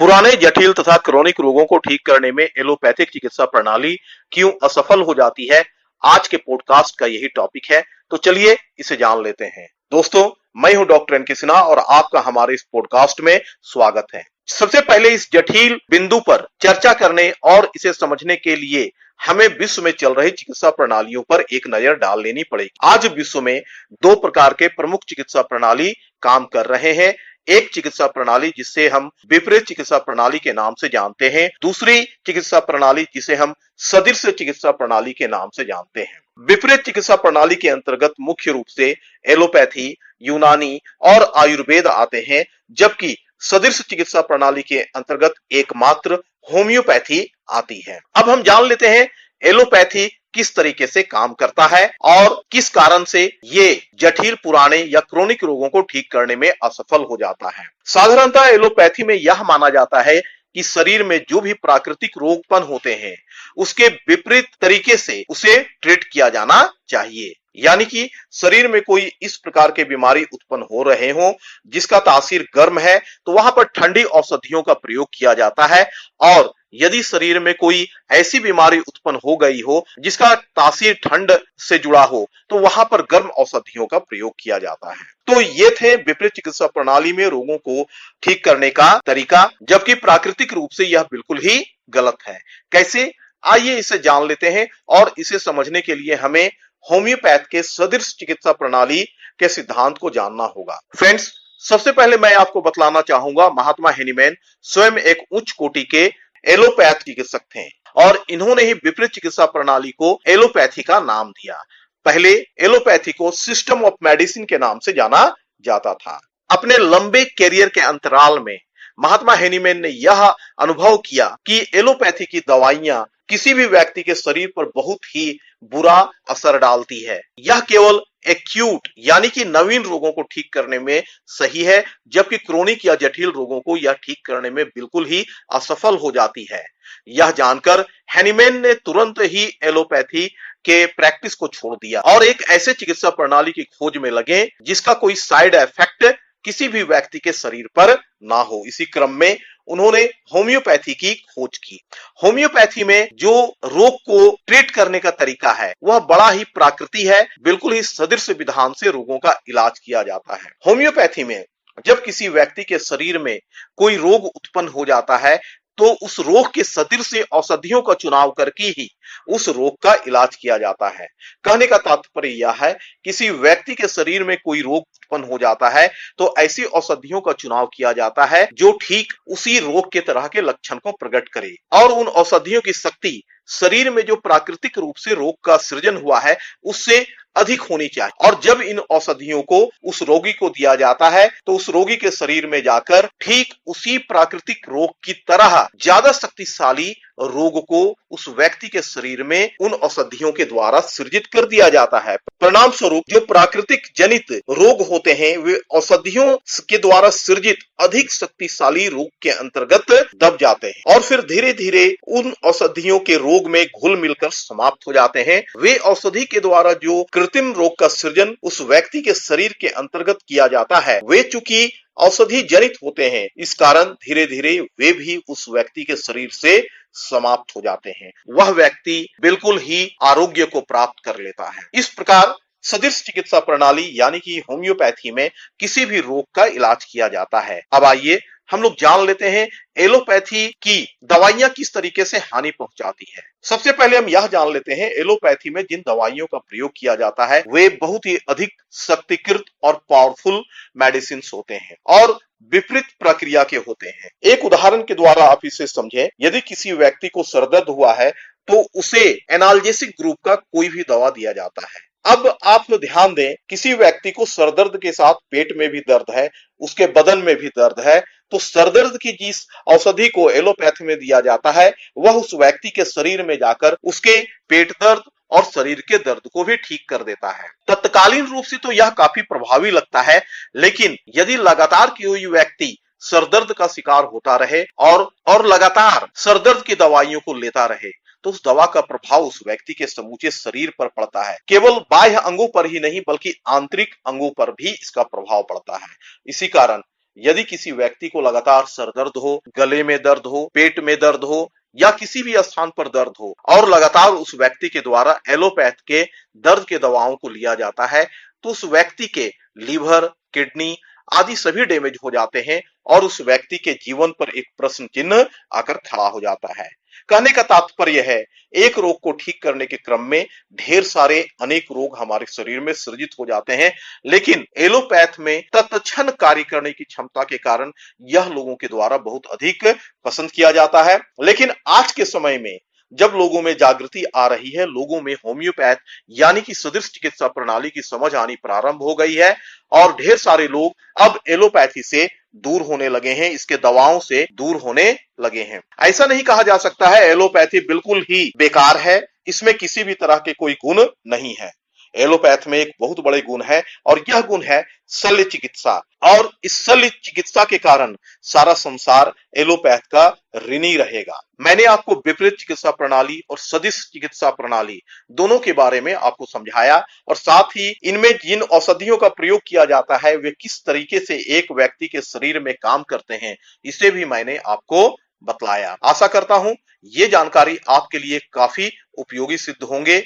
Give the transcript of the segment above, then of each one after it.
पुराने जटिल तथा क्रोनिक रोगों को ठीक करने में एलोपैथिक चिकित्सा प्रणाली क्यों असफल हो जाती है, आज के पॉडकास्ट का यही टॉपिक है। तो चलिए इसे जान लेते हैं। दोस्तों, मैं हूं डॉक्टर एन के सिन्हा और आपका हमारे इस पॉडकास्ट में स्वागत है। सबसे पहले इस जटिल बिंदु पर चर्चा करने और इसे समझने के लिए हमें विश्व में चल रही चिकित्सा प्रणालियों पर एक नजर डाल लेनी पड़ेगी। आज विश्व में दो प्रकार के प्रमुख चिकित्सा प्रणाली काम कर रहे हैं। एक चिकित्सा प्रणाली जिसे हम विपरीत चिकित्सा प्रणाली के नाम से जानते हैं, दूसरी चिकित्सा प्रणाली जिसे हम सदृश चिकित्सा प्रणाली के नाम से जानते हैं। विपरीत चिकित्सा प्रणाली के अंतर्गत मुख्य रूप से एलोपैथी, यूनानी और आयुर्वेद आते हैं, जबकि सदृश चिकित्सा प्रणाली के अंतर्गत एकमात्र होम्योपैथी आती है। अब हम जान लेते हैं एलोपैथी किस तरीके से काम करता है और किस कारण से ये जटिल, पुराने या क्रोनिक रोगों को ठीक करने में असफल हो जाता है। साधारणतः एलोपैथी में यह माना जाता है कि शरीर में जो भी प्राकृतिक रोग उत्पन्न होते हैं उसके विपरीत तरीके से उसे ट्रीट किया जाना चाहिए। यानी कि शरीर में कोई इस प्रकार के बीमारी उत्पन्न हो रहे हो जिसका तासीर गर्म है, तो वहां पर ठंडी औषधियों का प्रयोग किया जाता है, और यदि शरीर में कोई ऐसी बीमारी उत्पन्न हो गई हो जिसका तासीर ठंड से जुड़ा हो, तो वहां पर गर्म औषधियों का प्रयोग किया जाता है। तो ये थे विपरीत चिकित्सा प्रणाली में रोगों को ठीक करने का तरीका, जबकि प्राकृतिक रूप से यह बिल्कुल ही गलत है। कैसे, आइए इसे जान लेते हैं। और इसे समझने के लिए हमें होम्योपैथ के सदृश चिकित्सा प्रणाली के सिद्धांत को जानना होगा। फ्रेंड्स, सबसे पहले मैं आपको बतलाना चाहूंगा, महात्मा हेनीमैन स्वयं एक उच्च कोटि के एलोपैथ चिकित्सक थे और इन्होंने ही विपरीत चिकित्सा प्रणाली को एलोपैथी का नाम दिया। पहले एलोपैथी को सिस्टम ऑफ मेडिसिन के नाम से जाना जाता था। अपने लंबे कैरियर के अंतराल में महात्मा हेनीमैन ने यह अनुभव किया कि एलोपैथी की दवाइयां किसी भी व्यक्ति के शरीर पर बहुत ही बुरा असर डालती है। यह केवल एक्यूट यानी कि नवीन रोगों को ठीक करने में सही है, जबकि क्रोनिक या जटिल रोगों को यह ठीक करने में बिल्कुल ही असफल हो जाती है। यह जानकर हेनीमैन ने तुरंत ही एलोपैथी के प्रैक्टिस को छोड़ दिया और एक ऐसे चिकित्सा प्रणाली की खोज में लगे जिसका कोई साइड इफेक्ट किसी भी व्यक्ति के शरीर पर ना हो। इसी क्रम में उन्होंने होम्योपैथी की खोज की। होम्योपैथी में जो रोग को ट्रीट करने का तरीका है वह बड़ा ही प्राकृतिक है, बिल्कुल ही सदृश विधान से रोगों का इलाज किया जाता है। होम्योपैथी में जब किसी व्यक्ति के शरीर में कोई रोग उत्पन्न हो जाता है तो उस रोग के सदृश औषधियों का चुनाव करके ही उस रोग का इलाज किया जाता है। कहने का तात्पर्य यह है, किसी व्यक्ति के शरीर में कोई रोग उत्पन्न हो जाता है तो ऐसी औषधियों का चुनाव किया जाता है जो ठीक उसी रोग के तरह के लक्षण को प्रकट करे, और उन औषधियों की शक्ति शरीर में जो प्राकृतिक रूप से रोग का सृजन हुआ है उससे अधिक होनी चाहिए। और जब इन औषधियों को उस रोगी को दिया जाता है तो उस रोगी के शरीर में जाकर ठीक उसी प्राकृतिक रोग की तरह ज्यादा शक्तिशाली रोग को उस व्यक्ति के शरीर में उन औषधियों के द्वारा सृजित कर दिया जाता है। परिणाम स्वरूप जो प्राकृतिक जनित रोग होते हैं वे औषधियों के द्वारा सृजित अधिक शक्तिशाली रोग के अंतर्गत दब जाते हैं और फिर धीरे धीरे उन औषधियों के रोग में घुल मिलकर समाप्त हो जाते हैं। वे औषधि के द्वारा जो कृत्रिम रोग का सृजन उस व्यक्ति के शरीर के अंतर्गत किया जाता है वे चूंकि औषधि जनित होते हैं, इस कारण धीरे धीरे वे भी उस व्यक्ति के शरीर से समाप्त हो जाते हैं। वह व्यक्ति बिल्कुल ही आरोग्य को प्राप्त कर लेता है। इस प्रकार सदृश चिकित्सा प्रणाली यानी कि होम्योपैथी में किसी भी रोग का इलाज किया जाता है। अब आइए हम लोग जान लेते हैं एलोपैथी की दवाइयां किस तरीके से हानि पहुंचाती है। सबसे पहले हम यह जान लेते हैं एलोपैथी में जिन दवाइयों का प्रयोग किया जाता है वे बहुत ही अधिक शक्तिकृत और पावरफुल मेडिसिन होते हैं और विपरीत प्रक्रिया के होते हैं। एक उदाहरण के द्वारा आप इसे समझें। यदि किसी व्यक्ति को सरदर्द हुआ है तो उसे एनाल्जेसिक ग्रुप का कोई भी दवा दिया जाता है। अब आप ध्यान दें, किसी व्यक्ति को सरदर्द के साथ पेट में भी दर्द है, उसके बदन में भी दर्द है, तो सरदर्द की जिस औषधि को एलोपैथी में दिया जाता है वह उस व्यक्ति के शरीर में जाकर उसके पेट दर्द और शरीर के दर्द को भी ठीक कर देता है। तत्कालीन रूप से तो यह काफी प्रभावी लगता है, लेकिन यदि लगातार कोई व्यक्ति सरदर्द का शिकार होता रहे और लगातार सरदर्द की दवाइयों को लेता रहे तो उस दवा का प्रभाव उस व्यक्ति के समूचे शरीर पर पड़ता है। केवल बाह्य अंगों पर ही नहीं बल्कि आंतरिक अंगों पर भी इसका प्रभाव पड़ता है। इसी कारण यदि किसी व्यक्ति को लगातार सर दर्द हो, गले में दर्द हो, पेट में दर्द हो या किसी भी स्थान पर दर्द हो और लगातार उस व्यक्ति के द्वारा एलोपैथ के दर्द के दवाओं को लिया जाता है, तो उस व्यक्ति के लीवर, किडनी आदि सभी डैमेज हो जाते हैं और उस व्यक्ति के जीवन पर एक प्रश्न चिन्ह आकर खड़ा हो जाता है। कहने का तात्पर्य है, एक रोग को ठीक करने के क्रम में ढेर सारे अनेक रोग हमारे शरीर में सृजित हो जाते हैं, लेकिन एलोपैथ में तत्क्षण कार्य करने की क्षमता के कारण यह लोगों के द्वारा बहुत अधिक पसंद किया जाता है। लेकिन आज के समय में जब लोगों में जागृति आ रही है, लोगों में होम्योपैथ यानी कि सदृश चिकित्सा प्रणाली की समझ आनी प्रारंभ हो गई है और ढेर सारे लोग अब एलोपैथी से दूर होने लगे हैं, इसके दवाओं से दूर होने लगे हैं। ऐसा नहीं कहा जा सकता है एलोपैथी बिल्कुल ही बेकार है, इसमें किसी भी तरह के कोई गुण नहीं है। एलोपैथ में एक बहुत बड़े गुण है और यह गुण है शल्य चिकित्सा, और इस शल्य चिकित्सा के कारण सारा संसार एलोपैथ का ऋणी रहेगा। मैंने आपको विपरीत चिकित्सा प्रणाली और सदिश चिकित्सा प्रणाली दोनों के बारे में आपको समझाया और साथ ही इनमें जिन औषधियों का प्रयोग किया जाता है वे किस तरीके से एक व्यक्ति के शरीर में काम करते हैं, इसे भी मैंने आपको बतलाया। आशा करता हूं ये जानकारी आपके लिए काफी उपयोगी सिद्ध होंगे।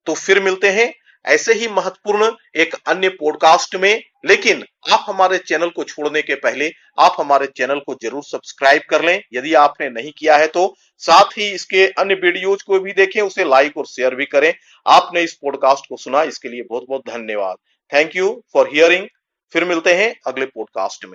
तो फिर मिलते हैं ऐसे ही महत्वपूर्ण एक अन्य पॉडकास्ट में। लेकिन आप हमारे चैनल को छोड़ने के पहले आप हमारे चैनल को जरूर सब्सक्राइब कर लें यदि आपने नहीं किया है तो। साथ ही इसके अन्य वीडियोज को भी देखें, उसे लाइक और शेयर भी करें। आपने इस पॉडकास्ट को सुना इसके लिए बहुत बहुत धन्यवाद। Thank you for hearing. फिर मिलते हैं अगले पॉडकास्ट में।